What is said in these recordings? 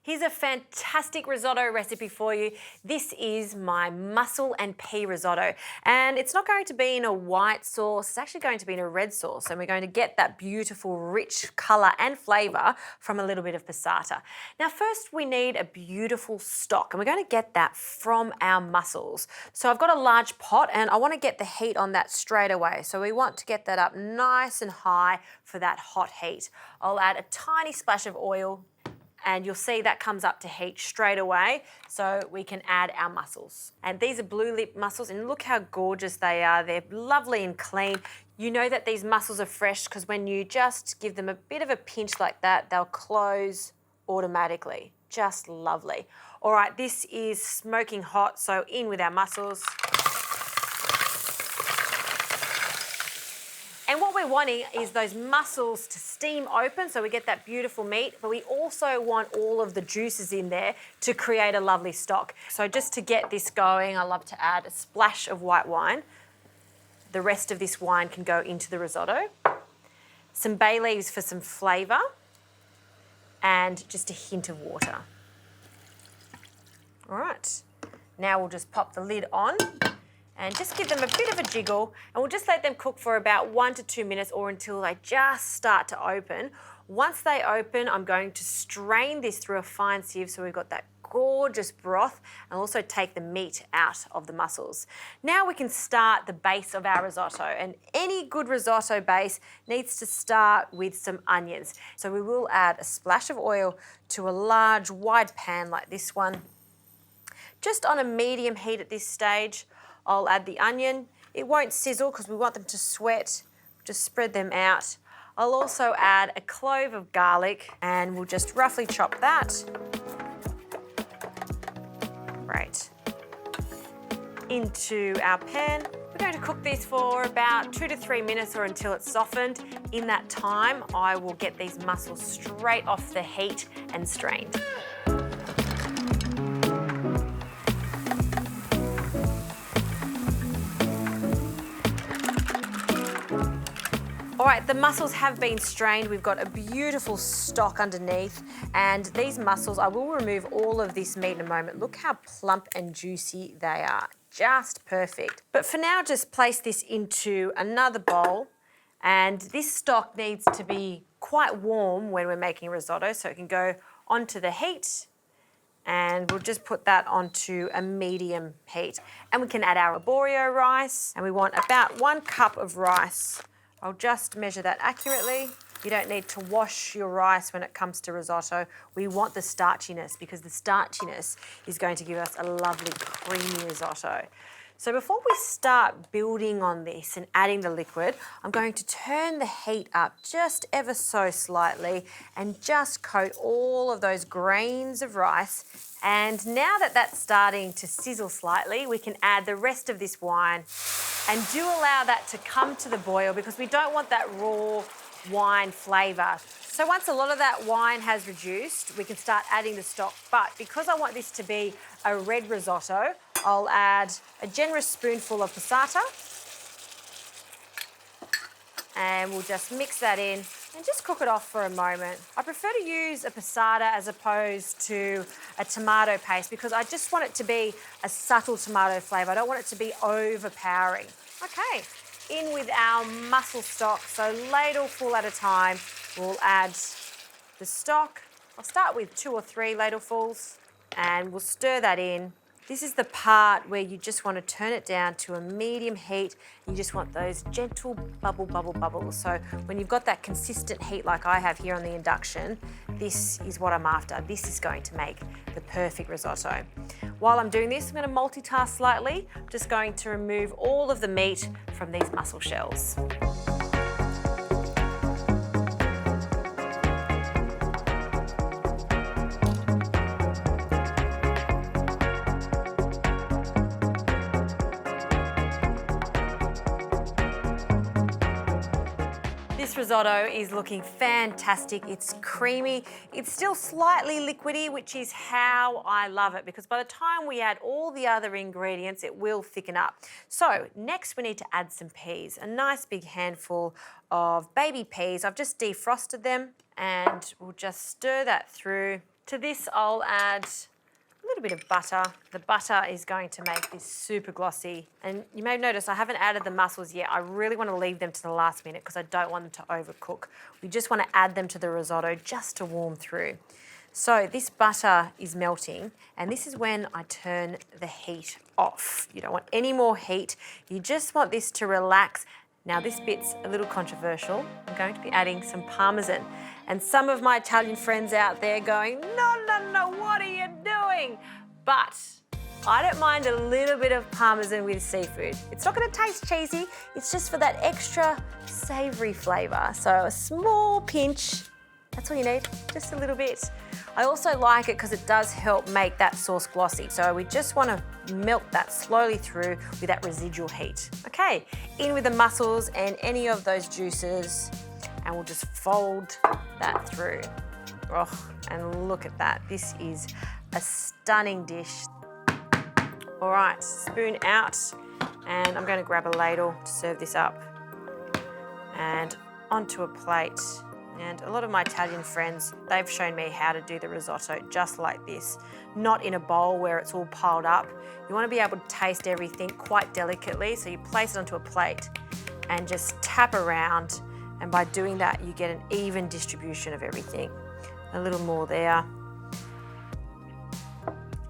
Here's a fantastic risotto recipe for you. This is my mussel and pea risotto. And it's not going to be in a white sauce, it's actually going to be in a red sauce. And we're going to get that beautiful, rich colour and flavour from a little bit of passata. Now, first we need a beautiful stock, and we're going to get that from our mussels. So I've got a large pot and I want to get the heat on that straight away. So we want to get that up nice and high for that hot heat. I'll add a tiny splash of oil, and you'll see that comes up to heat straight away, so we can add our mussels. And these are blue lip mussels, and look how gorgeous they are. They're lovely and clean. You know that these mussels are fresh because when you just give them a bit of a pinch like that, they'll close automatically. Just lovely. All right, this is smoking hot, so in with our mussels. And what we're wanting is those mussels to steam open so we get that beautiful meat, but we also want all of the juices in there to create a lovely stock. So just to get this going, I love to add a splash of white wine. The rest of this wine can go into the risotto. Some bay leaves for some flavour, and just a hint of water. All right, now we'll just pop the lid on and just give them a bit of a jiggle, and we'll just let them cook for about 1 to 2 minutes or until they just start to open. Once they open, I'm going to strain this through a fine sieve so we've got that gorgeous broth, and also take the meat out of the mussels. Now we can start the base of our risotto, and any good risotto base needs to start with some onions. So we will add a splash of oil to a large wide pan like this one. Just on a medium heat at this stage, I'll add the onion. It won't sizzle because we want them to sweat. Just spread them out. I'll also add a clove of garlic, and we'll just roughly chop that. Great. Into our pan. We're going to cook this for about 2 to 3 minutes or until it's softened. In that time, I will get these mussels straight off the heat and strained. All right, the mussels have been strained. We've got a beautiful stock underneath, and these mussels, I will remove all of this meat in a moment. Look how plump and juicy they are, just perfect. But for now, just place this into another bowl, and this stock needs to be quite warm when we're making risotto, so it can go onto the heat, and we'll just put that onto a medium heat. And we can add our arborio rice, and we want about 1 cup of rice. I'll just measure that accurately. You don't need to wash your rice when it comes to risotto. We want the starchiness because the starchiness is going to give us a lovely creamy risotto. So before we start building on this and adding the liquid, I'm going to turn the heat up just ever so slightly and just coat all of those grains of rice. And now that that's starting to sizzle slightly, we can add the rest of this wine, and do allow that to come to the boil because we don't want that raw wine flavour. So once a lot of that wine has reduced, we can start adding the stock. But because I want this to be a red risotto, I'll add a generous spoonful of passata, and we'll just mix that in and just cook it off for a moment. I prefer to use a passata as opposed to a tomato paste because I just want it to be a subtle tomato flavour. I don't want it to be overpowering. Okay, in with our mussel stock. So ladle full at a time, we'll add the stock. I'll start with 2 or 3 ladlefuls, and we'll stir that in. This is the part where you just want to turn it down to a medium heat. You just want those gentle bubbles. So when you've got that consistent heat like I have here on the induction, this is what I'm after. This is going to make the perfect risotto. While I'm doing this, I'm going to multitask slightly. I'm just going to remove all of the meat from these mussel shells. This risotto is looking fantastic. It's creamy. It's still slightly liquidy, which is how I love it, because by the time we add all the other ingredients, it will thicken up. So next we need to add some peas, a nice big handful of baby peas. I've just defrosted them, and we'll just stir that through. To this, I'll add a little bit of butter. The butter is going to make this super glossy. And you may have noticed I haven't added the mussels yet. I really want to leave them to the last minute because I don't want them to overcook. We just want to add them to the risotto just to warm through. So this butter is melting, and this is when I turn the heat off. You don't want any more heat. You just want this to relax. Now this bit's a little controversial. I'm going to be adding some Parmesan. And some of my Italian friends out there going, no, no, no, what are you doing? But I don't mind a little bit of Parmesan with seafood. It's not gonna taste cheesy, it's just for that extra savory flavor. So a small pinch, that's all you need, just a little bit. I also like it because it does help make that sauce glossy. So we just want to melt that slowly through with that residual heat. Okay, in with the mussels and any of those juices, and we'll just fold that through. Oh, and look at that. This is a stunning dish. All right, spoon out, and I'm going to grab a ladle to serve this up. And onto a plate. And a lot of my Italian friends, they've shown me how to do the risotto just like this, not in a bowl where it's all piled up. You want to be able to taste everything quite delicately, so you place it onto a plate and just tap around, and by doing that you get an even distribution of everything. A little more there.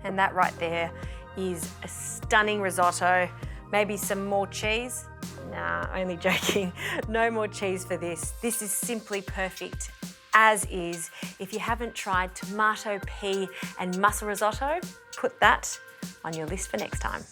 And that right there is a stunning risotto. Maybe some more cheese. Nah, only joking. No more cheese for this. This is simply perfect as is. If you haven't tried tomato, pea and mussel risotto, put that on your list for next time.